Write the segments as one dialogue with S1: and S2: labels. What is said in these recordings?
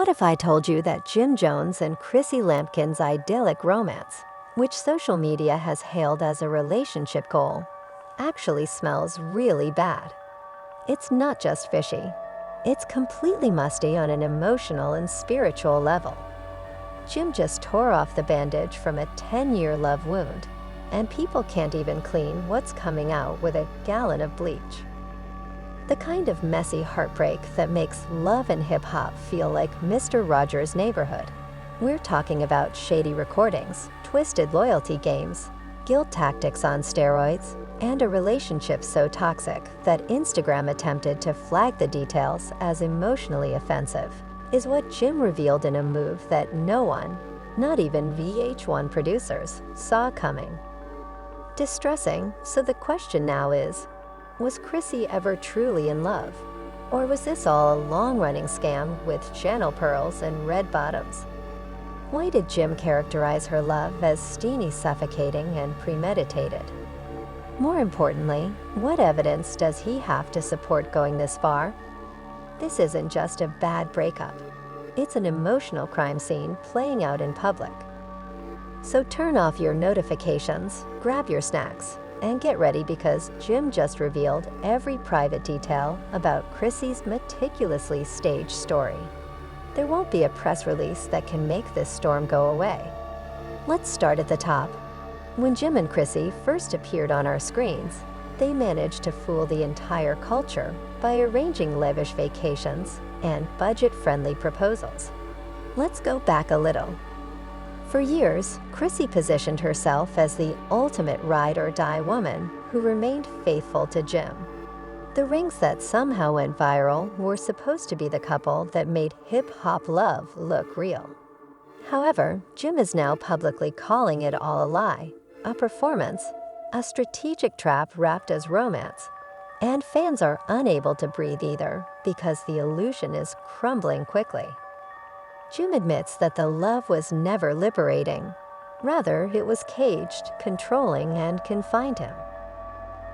S1: What if I told you that Jim Jones and Chrissy Lampkin's idyllic romance, which social media has hailed as a relationship goal, actually smells really bad? It's not just fishy. It's completely musty on an emotional and spiritual level. Jim just tore off the bandage from a 10-year love wound, and people can't even clean what's coming out with a gallon of bleach. The kind of messy heartbreak that makes love and hip-hop feel like Mr. Rogers' Neighborhood. We're talking about shady recordings, twisted loyalty games, guilt tactics on steroids, and a relationship so toxic that Instagram attempted to flag the details as emotionally offensive, is what Jim revealed in a move that no one, not even VH1 producers, saw coming. Distressing, so the question now is, was Chrissy ever truly in love? Or was this all a long-running scam with channel pearls and red bottoms? Why did Jim characterize her love as steamy, suffocating, and premeditated? More importantly, what evidence does he have to support going this far? This isn't just a bad breakup. It's an emotional crime scene playing out in public. So turn off your notifications, grab your snacks, and get ready because Jim just revealed every private detail about Chrissy's meticulously staged story. There won't be a press release that can make this storm go away. Let's start at the top. When Jim and Chrissy first appeared on our screens, they managed to fool the entire culture by arranging lavish vacations and budget-friendly proposals. Let's go back a little. For years, Chrissy positioned herself as the ultimate ride-or-die woman who remained faithful to Jim. The rings that somehow went viral were supposed to be the couple that made hip-hop love look real. However, Jim is now publicly calling it all a lie, a performance, a strategic trap wrapped as romance, and fans are unable to breathe either because the illusion is crumbling quickly. Jim admits that the love was never liberating. Rather, it was caged, controlling, and confined him.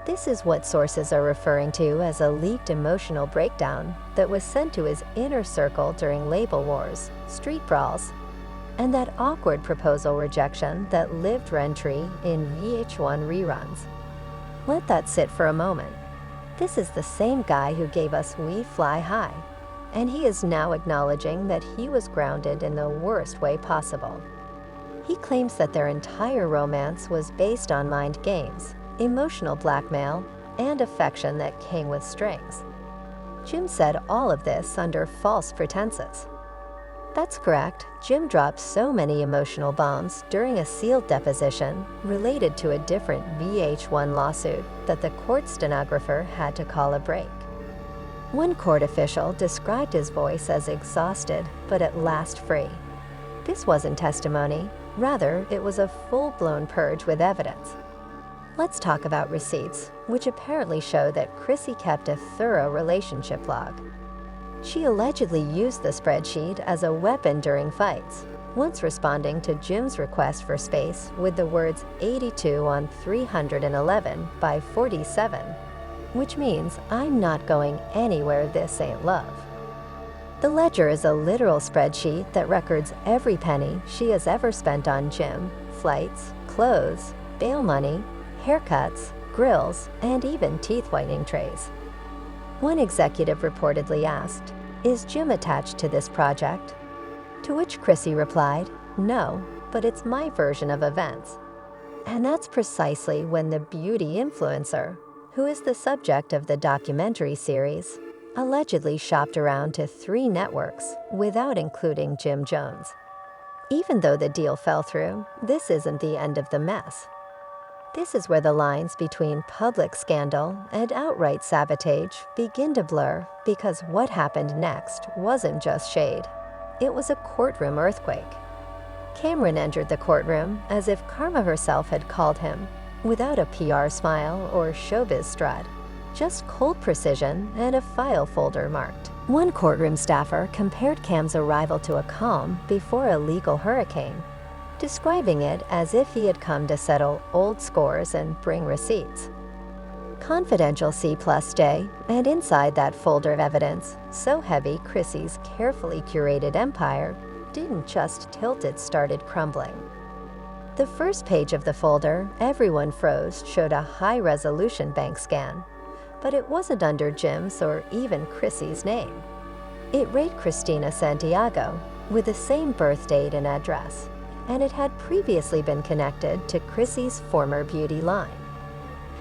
S1: This is what sources are referring to as a leaked emotional breakdown that was sent to his inner circle during label wars, street brawls, and that awkward proposal rejection that lived rent-free in VH1 reruns. Let that sit for a moment. This is the same guy who gave us We Fly High, and he is now acknowledging that he was grounded in the worst way possible. He claims that their entire romance was based on mind games, emotional blackmail, and affection that came with strings. Jim said all of this under false pretenses. That's correct. Jim dropped so many emotional bombs during a sealed deposition related to a different VH1 lawsuit that the court stenographer had to call a break. One court official described his voice as exhausted, but at last free. This wasn't testimony. Rather, it was a full-blown purge with evidence. Let's talk about receipts, which apparently show that Chrissy kept a thorough relationship log. She allegedly used the spreadsheet as a weapon during fights, once responding to Jim's request for space with the words 82 on 311 by 47, which means I'm not going anywhere this ain't love. The ledger is a literal spreadsheet that records every penny she has ever spent on Jim, flights, clothes, bail money, haircuts, grills, and even teeth whitening trays. One executive reportedly asked, "Is Jim attached to this project?" To which Chrissy replied, "No, but it's my version of events." And that's precisely when the beauty influencer, who is the subject of the documentary series, allegedly shopped around to 3 networks without including Jim Jones. Even though the deal fell through, this isn't the end of the mess. This is where the lines between public scandal and outright sabotage begin to blur, because what happened next wasn't just shade. It was a courtroom earthquake. Cameron entered the courtroom as if Karma herself had called him, without a PR smile or showbiz strut, just cold precision and a file folder marked. One courtroom staffer compared Cam's arrival to a calm before a legal hurricane, describing it as if he had come to settle old scores and bring receipts. Confidential C+ day, and inside that folder of evidence, so heavy Chrissy's carefully curated empire didn't just tilt, it started crumbling. The first page of the folder everyone froze showed a high-resolution bank scan, but it wasn't under Jim's or even Chrissy's name. It read Christina Santiago, with the same birth date and address, and it had previously been connected to Chrissy's former beauty line.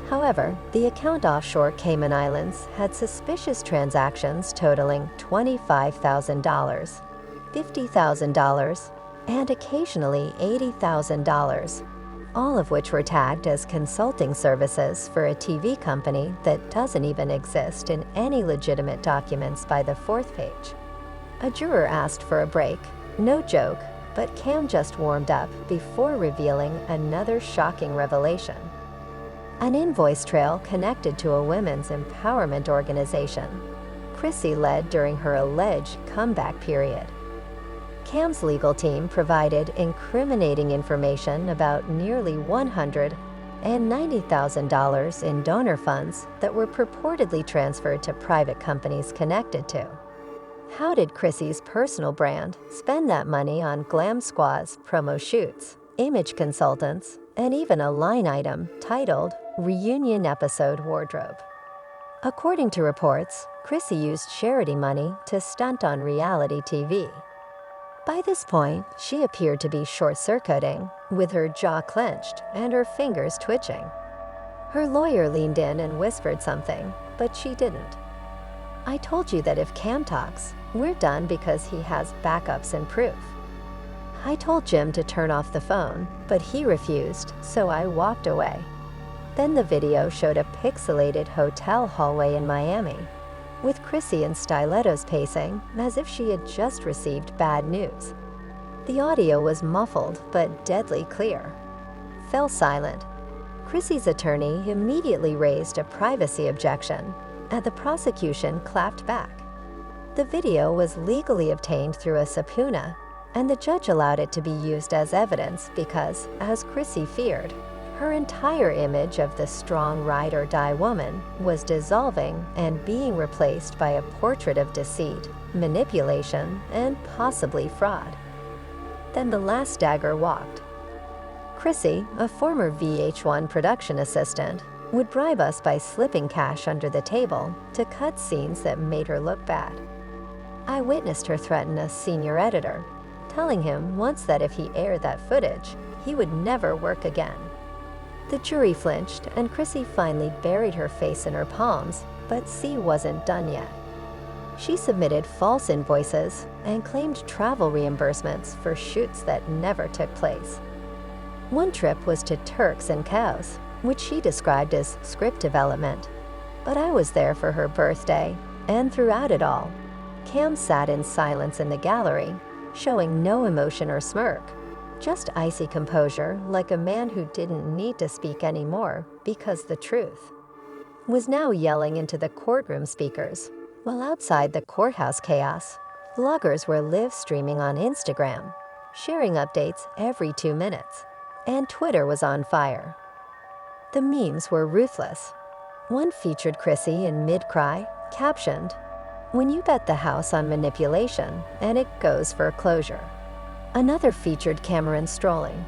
S1: However, the account offshore Cayman Islands had suspicious transactions totaling $25,000, $50,000, and occasionally $80,000, all of which were tagged as consulting services for a TV company that doesn't even exist in any legitimate documents by the fourth page. A juror asked for a break. No joke, but Cam just warmed up before revealing another shocking revelation. An invoice trail connected to a women's empowerment organization Chrissy led during her alleged comeback period. Cam's legal team provided incriminating information about nearly $190,000 in donor funds that were purportedly transferred to private companies connected to. How did Chrissy's personal brand spend that money on glam squaws, promo shoots, image consultants, and even a line item titled Reunion Episode Wardrobe? According to reports, Chrissy used charity money to stunt on reality TV. By this point, she appeared to be short-circuiting, with her jaw clenched and her fingers twitching. Her lawyer leaned in and whispered something, but she didn't. "I told you that if Cam talks, we're done because he has backups and proof." I told Jim to turn off the phone, but he refused, so I walked away. Then the video showed a pixelated hotel hallway in Miami, with Chrissy in stilettos pacing as if she had just received bad news. The audio was muffled but deadly clear. Fell silent. Chrissy's attorney immediately raised a privacy objection, and the prosecution clapped back. The video was legally obtained through a subpoena, and the judge allowed it to be used as evidence because, as Chrissy feared, her entire image of the strong ride-or-die woman was dissolving and being replaced by a portrait of deceit, manipulation, and possibly fraud. Then the last dagger walked. Chrissy, a former VH1 production assistant, would bribe us by slipping cash under the table to cut scenes that made her look bad. I witnessed her threaten a senior editor, telling him once that if he aired that footage, he would never work again. The jury flinched, and Chrissy finally buried her face in her palms, but C wasn't done yet. She submitted false invoices and claimed travel reimbursements for shoots that never took place. One trip was to Turks and Caicos, which she described as script development. But I was there for her birthday, and throughout it all, Cam sat in silence in the gallery, showing no emotion or smirk. Just icy composure, like a man who didn't need to speak anymore because the truth was now yelling into the courtroom speakers, while outside the courthouse chaos, vloggers were live streaming on Instagram, sharing updates every 2 minutes, and Twitter was on fire. The memes were ruthless. One featured Chrissy in mid-cry, captioned, "When you bet the house on manipulation, and it goes for closure." Another featured Cameron strolling,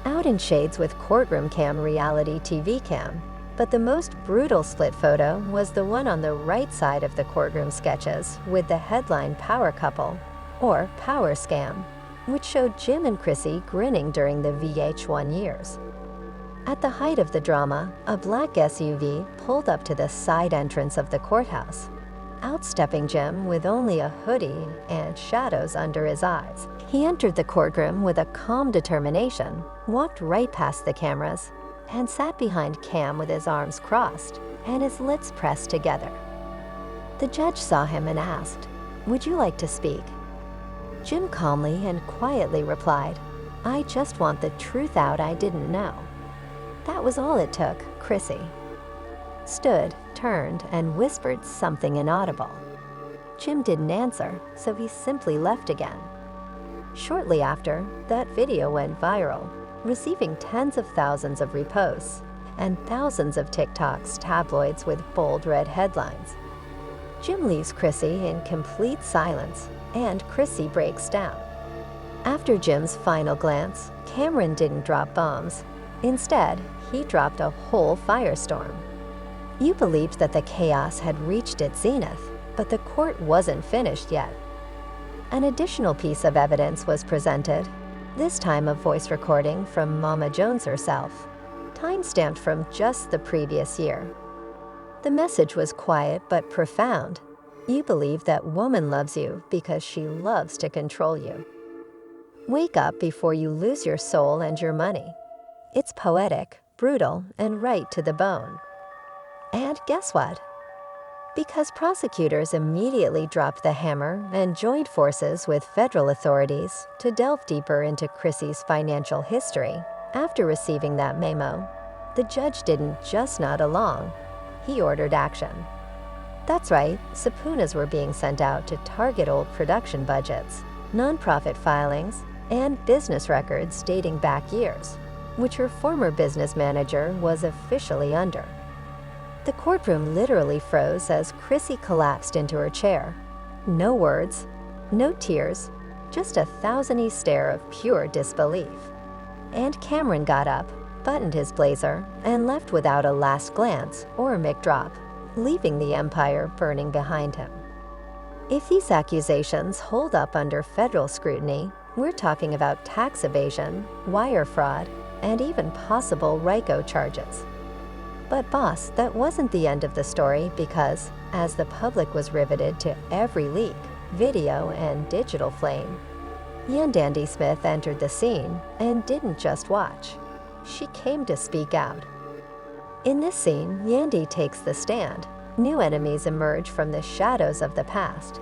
S1: out in shades with courtroom cam reality TV cam, but the most brutal split photo was the one on the right side of the courtroom sketches with the headline Power Couple, or Power Scam, which showed Jim and Chrissy grinning during the VH1 years. At the height of the drama, a black SUV pulled up to the side entrance of the courthouse, outstepping Jim with only a hoodie and shadows under his eyes. He entered the courtroom with a calm determination, walked right past the cameras, and sat behind Cam with his arms crossed and his lips pressed together. The judge saw him and asked, "Would you like to speak?" Jim calmly and quietly replied, "I just want the truth out I didn't know." That was all it took, Chrissy stood, turned, and whispered something inaudible. Jim didn't answer, so he simply left again. Shortly after, that video went viral, receiving tens of thousands of reposts and thousands of TikToks, tabloids with bold red headlines. Jim leaves Chrissy in complete silence, and Chrissy breaks down. After Jim's final glance, Cameron didn't drop bombs. Instead, he dropped a whole firestorm. You believed that the chaos had reached its zenith, but the court wasn't finished yet. An additional piece of evidence was presented, this time a voice recording from Mama Jones herself, time-stamped from just the previous year. The message was quiet but profound. You believe that woman loves you because she loves to control you. Wake up before you lose your soul and your money. It's poetic, brutal, and right to the bone. And guess what? Because prosecutors immediately dropped the hammer and joined forces with federal authorities to delve deeper into Chrissy's financial history, after receiving that memo, the judge didn't just nod along, he ordered action. That's right, subpoenas were being sent out to target old production budgets, nonprofit filings, and business records dating back years, which her former business manager was officially under. The courtroom literally froze as Chrissy collapsed into her chair. No words, no tears, just a thousand-y stare of pure disbelief. And Cameron got up, buttoned his blazer, and left without a last glance or mic drop, leaving the empire burning behind him. If these accusations hold up under federal scrutiny, we're talking about tax evasion, wire fraud, and even possible RICO charges. But boss, that wasn't the end of the story because, as the public was riveted to every leak, video, and digital flame, Yandandy Smith entered the scene and didn't just watch. She came to speak out. In this scene, Yandy takes the stand. New enemies emerge from the shadows of the past.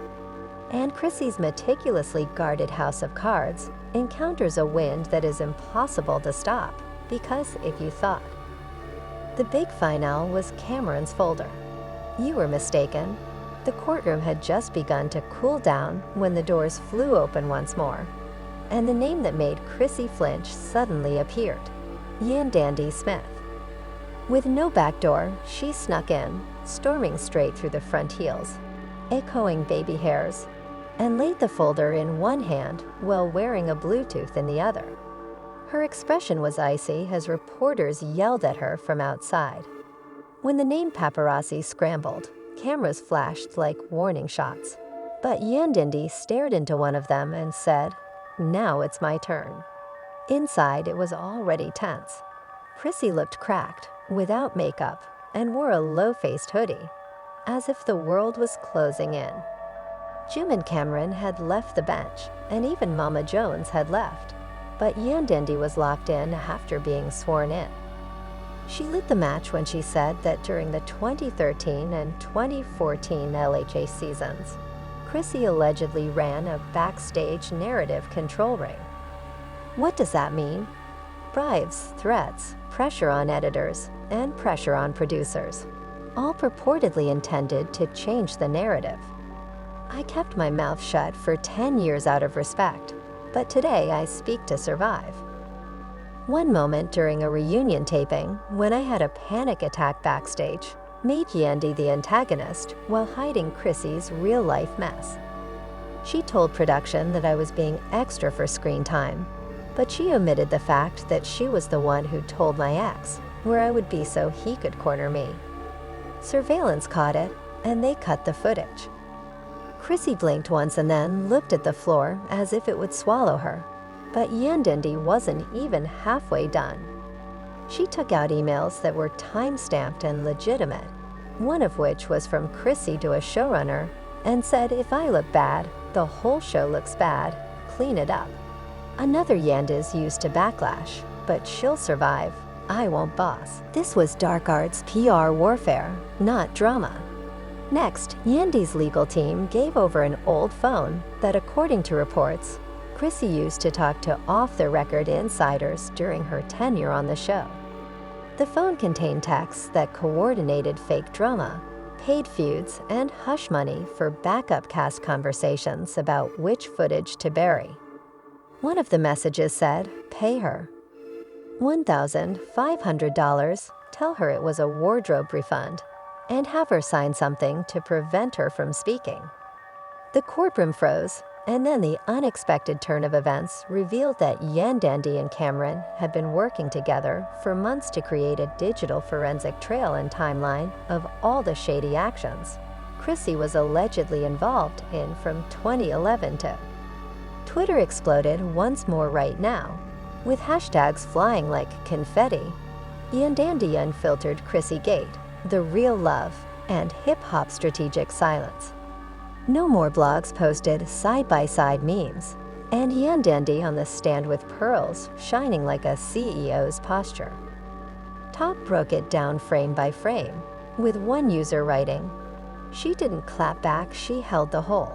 S1: And Chrissy's meticulously guarded house of cards encounters a wind that is impossible to stop, because if you thought. The big finale was Cameron's folder. You were mistaken. The courtroom had just begun to cool down when the doors flew open once more, and the name that made Chrissy flinch suddenly appeared, Yandandy Smith. With no back door, she snuck in, storming straight through the front heels, echoing baby hairs, and laid the folder in one hand while wearing a Bluetooth in the other. Her expression was icy as reporters yelled at her from outside. When the name paparazzi scrambled, cameras flashed like warning shots. But Yandandy stared into one of them and said, "Now it's my turn." Inside, it was already tense. Chrissy looked cracked, without makeup, and wore a low-faced hoodie, as if the world was closing in. Jim and Cameron had left the bench, and even Mama Jones had left. But Yandandy was locked in after being sworn in. She lit the match when she said that during the 2013 and 2014 LHA seasons, Chrissy allegedly ran a backstage narrative control ring. What does that mean? Bribes, threats, pressure on editors, and pressure on producers, all purportedly intended to change the narrative. I kept my mouth shut for 10 years out of respect, but today I speak to survive. One moment during a reunion taping, when I had a panic attack backstage, made Yandy the antagonist while hiding Chrissy's real-life mess. She told production that I was being extra for screen time, but she omitted the fact that she was the one who told my ex where I would be so he could corner me. Surveillance caught it, and they cut the footage. Chrissy blinked once and then looked at the floor as if it would swallow her, but Yandandy wasn't even halfway done. She took out emails that were time-stamped and legitimate, one of which was from Chrissy to a showrunner, and said, "If I look bad, the whole show looks bad, clean it up." Another Yanda's used to backlash, but she'll survive. I won't, boss. This was dark arts PR warfare, not drama. Next, Yandy's legal team gave over an old phone that, according to reports, Chrissy used to talk to off-the-record insiders during her tenure on the show. The phone contained texts that coordinated fake drama, paid feuds, and hush money for backup cast conversations about which footage to bury. One of the messages said, "Pay her $1,500, tell her it was a wardrobe refund, and have her sign something to prevent her from speaking. The courtroom froze, and then the unexpected turn of events revealed that Yandandy and Cameron had been working together for months to create a digital forensic trail and timeline of all the shady actions Chrissy was allegedly involved in from 2011 to. Twitter exploded once more right now, with hashtags flying like confetti. Yandandy unfiltered Chrissy Gate, the real love, and hip-hop strategic silence. No more blogs posted side-by-side memes, and Yandandy on the stand with pearls shining like a CEO's posture. Top broke it down frame by frame, with one user writing, "She didn't clap back, she held the hole."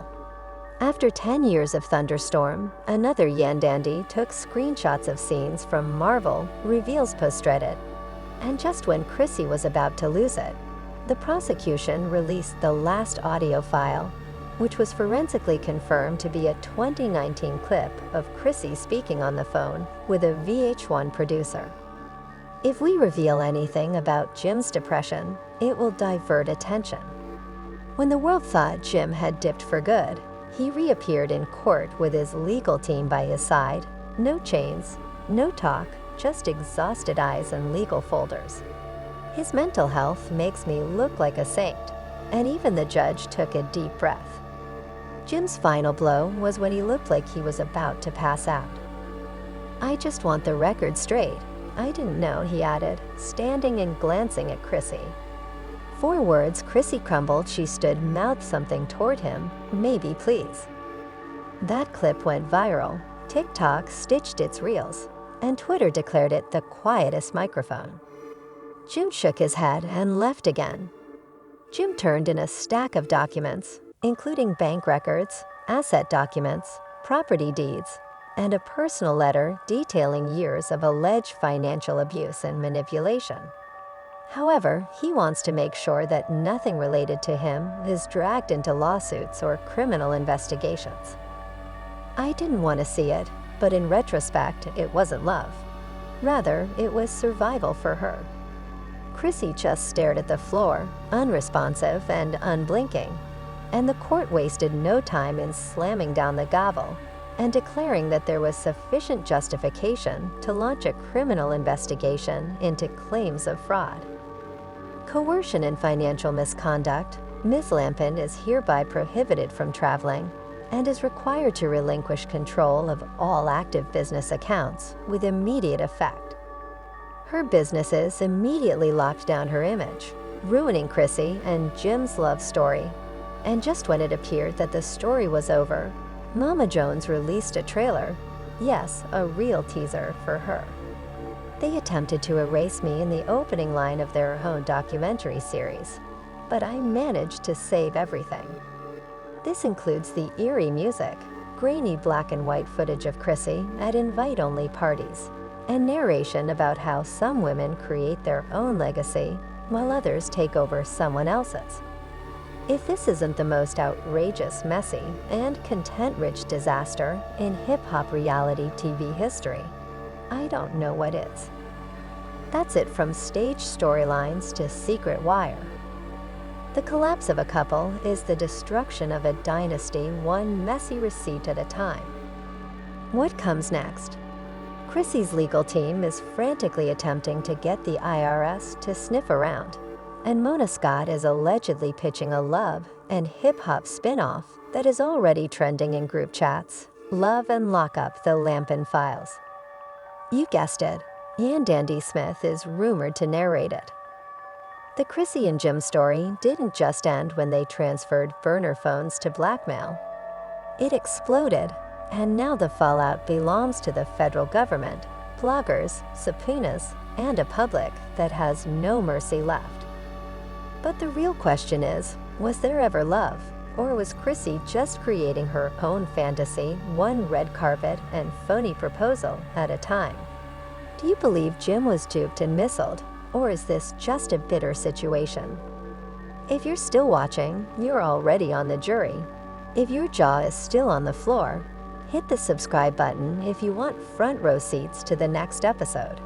S1: After 10 years of thunderstorm, another Yandandy took screenshots of scenes from Marvel Reveals post-Reddit. And just when Chrissy was about to lose it, the prosecution released the last audio file, which was forensically confirmed to be a 2019 clip of Chrissy speaking on the phone with a VH1 producer. If we reveal anything about Jim's depression, it will divert attention. When the world thought Jim had dipped for good, he reappeared in court with his legal team by his side. No chains, no talk, just exhausted eyes and legal folders. His mental health makes me look like a saint, and even the judge took a deep breath. Jim's final blow was when he looked like he was about to pass out. "I just want the record straight. I didn't know," he added, standing and glancing at Chrissy. 4 words Chrissy crumbled. She stood, mouthed something toward him, "Maybe, please." That clip went viral. TikTok stitched its reels, and Twitter declared it the quietest microphone. Jim shook his head and left again. Jim turned in a stack of documents, including bank records, asset documents, property deeds, and a personal letter detailing years of alleged financial abuse and manipulation. However, he wants to make sure that nothing related to him is dragged into lawsuits or criminal investigations. "I didn't want to see it, but in retrospect, it wasn't love. Rather, it was survival for her." Chrissy just stared at the floor, unresponsive and unblinking, and the court wasted no time in slamming down the gavel and declaring that there was sufficient justification to launch a criminal investigation into claims of fraud. Coercion and financial misconduct, Ms. Lampkin is hereby prohibited from traveling and is required to relinquish control of all active business accounts with immediate effect. Her businesses immediately locked down her image, ruining Chrissy and Jim's love story. And just when it appeared that the story was over, Mama Jones released a trailer, yes, a real teaser for her. They attempted to erase me in the opening line of their own documentary series, but I managed to save everything. This includes the eerie music, grainy black and white footage of Chrissy at invite-only parties, and narration about how some women create their own legacy while others take over someone else's. If this isn't the most outrageous, messy, and content-rich disaster in hip-hop reality TV history, I don't know what is. That's it from stage storylines to secret wire. The collapse of a couple is the destruction of a dynasty, one messy receipt at a time. What comes next? Chrissy's legal team is frantically attempting to get the IRS to sniff around, and Mona Scott is allegedly pitching a love and hip-hop spin-off that is already trending in group chats. Love and Lock Up: The Lampkin Files. You guessed it, Yandandy Smith is rumored to narrate it. The Chrissy and Jim story didn't just end when they transferred burner phones to blackmail. It exploded, and now the fallout belongs to the federal government, bloggers, subpoenas, and a public that has no mercy left. But the real question is, was there ever love? Or was Chrissy just creating her own fantasy, one red carpet and phony proposal at a time? Do you believe Jim was duped and missiled, or is this just a bitter situation? If you're still watching, you're already on the jury. If your jaw is still on the floor, hit the subscribe button if you want front row seats to the next episode.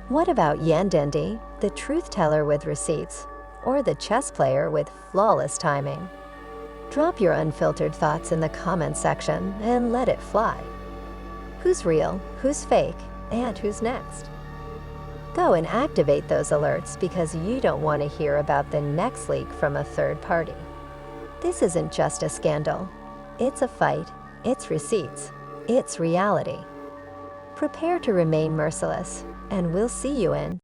S1: What about Yandendi, the truth teller with receipts, or the chess player with flawless timing? Drop your unfiltered thoughts in the comments section and let it fly. Who's real, who's fake, and who's next? Go and activate those alerts because you don't want to hear about the next leak from a third party. This isn't just a scandal. It's a fight, it's receipts, it's reality. Prepare to remain merciless, and we'll see you in